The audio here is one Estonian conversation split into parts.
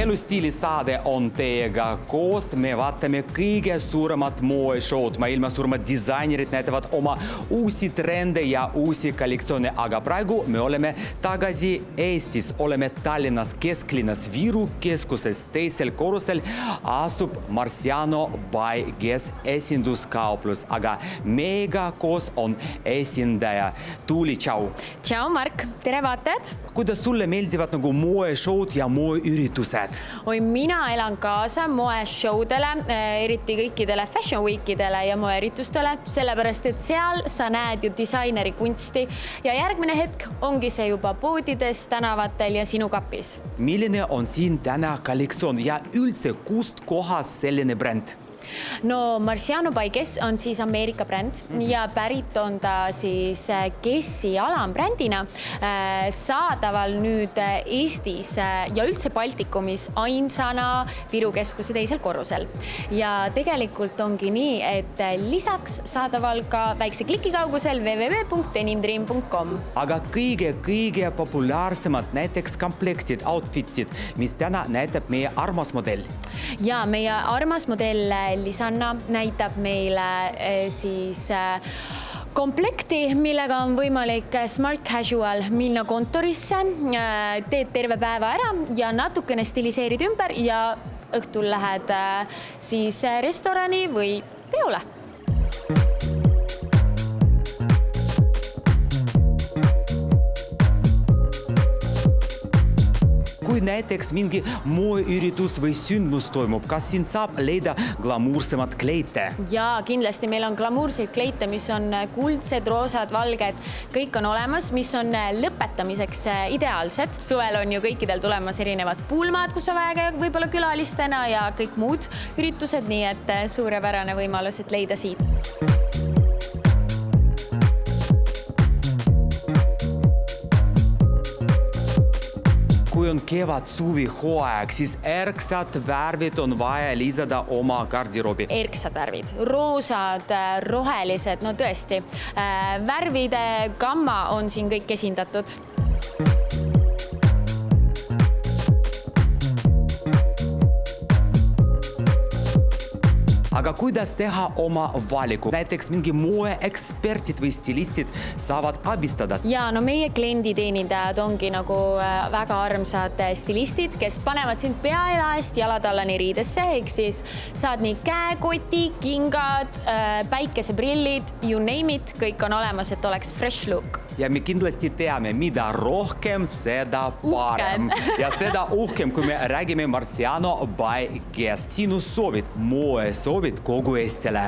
elustiili saade on teiega koos. Me vaatame kõige suuremat moeshowd. Maailma suuremad disainerid näitavad oma uusi trende ja uusi kollektsioone. Aga praegu me oleme tagasi Eestis. Oleme Tallinnas kesklinnas Viru keskuses. Teisel korrusel asub Marciano by Guess esinduskauplus. Aga meiega koos on esindaja Tuuli, tšau! Tšau, Mark! Tere vaatajad! Kuidas sulle meeldivad nagu moeshowd ja moeüritused? Oi, mina elan kaasa moeshowdele, eriti kõikidele fashion weekidele ja moeüritustele, sellepärast, et seal sa näed ju disaineri kunsti ja järgmine hetk ongi see juba poodides, tänavatel ja sinu kapis. Milline on siin täna kollektsioon ja üldse kust kohas selline bränd? No Marciano by Guess on siis Ameerika bränd ja pärit on ta siis Guessi alambrändina saadaval nüüd Eestis ja üldse Baltikumis ainsana Viru keskuse teisel korrusel. Ja tegelikult ongi nii, et lisaks saadaval ka väikse kliki kaugusel www.denimdream.com. Aga kõige populaarsemad näiteks komplektid, outfitsid, mis täna näitab meie armas modell. Ja meie armas modell Lisanna näitab meile siis komplekti, millega on võimalik smart casual minna kontorisse, teed terve päeva ära ja natukene stiliseerid ümber ja õhtul lähed siis restorani või peole. Kui näiteks mingi moeüritus või sündmus toimub, kas siin saab leida glamuursemad kleite? Jaa, kindlasti meil on glamuurseid kleite, mis on kuldsed, roosad, valged, kõik on olemas, mis on lõpetamiseks ideaalsed. Suvel on ju kõikidel tulemas erinevad pulmad, kus on vaja käia võib-olla külalistena ja kõik muud üritused, nii et suurepärane võimalus, et leida siit. Kui on kevad suvi hooaeg, siis erksad värvid on vaja lisada oma garderoobi. Erksad värvid, roosad, rohelised, no tõesti. Värvide gamma on siin kõik esindatud. Aga kuidas teha oma valiku? Näiteks mingi moeeksperdid või stilistid saavad abistada? Ja no meie klienditeenindajad ongi nagu väga armsad stilistid, kes panevad sind peaelaest jalatallani riidesse, ehk siis saad nii käekoti, kingad, päikeseprillid, you name it, kõik on olemas, et oleks fresh look. Ja me kindlasti teame, mida rohkem, seda parem. Ja seda uhkem, kui me räägime Marciano by Guess. Sinu soovid, moesoovid kogu Eestile.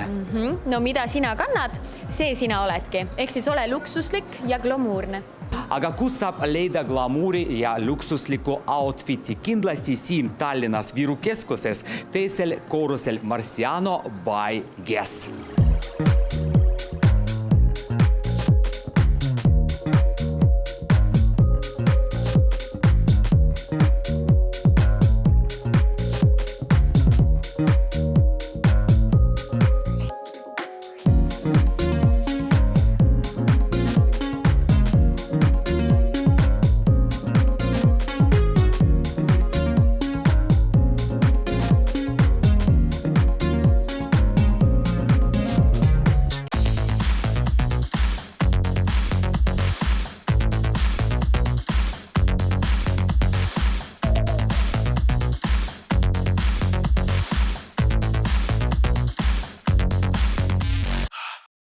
No mida sina kannad, see sina oledki. Ehk siis ole luksuslik ja glamuurne. Aga kus saab leida glamuuri ja luksusliku outfitsi? Kindlasti siin Tallinnas Viru keskuses teisel korrusel Marciano by Guess.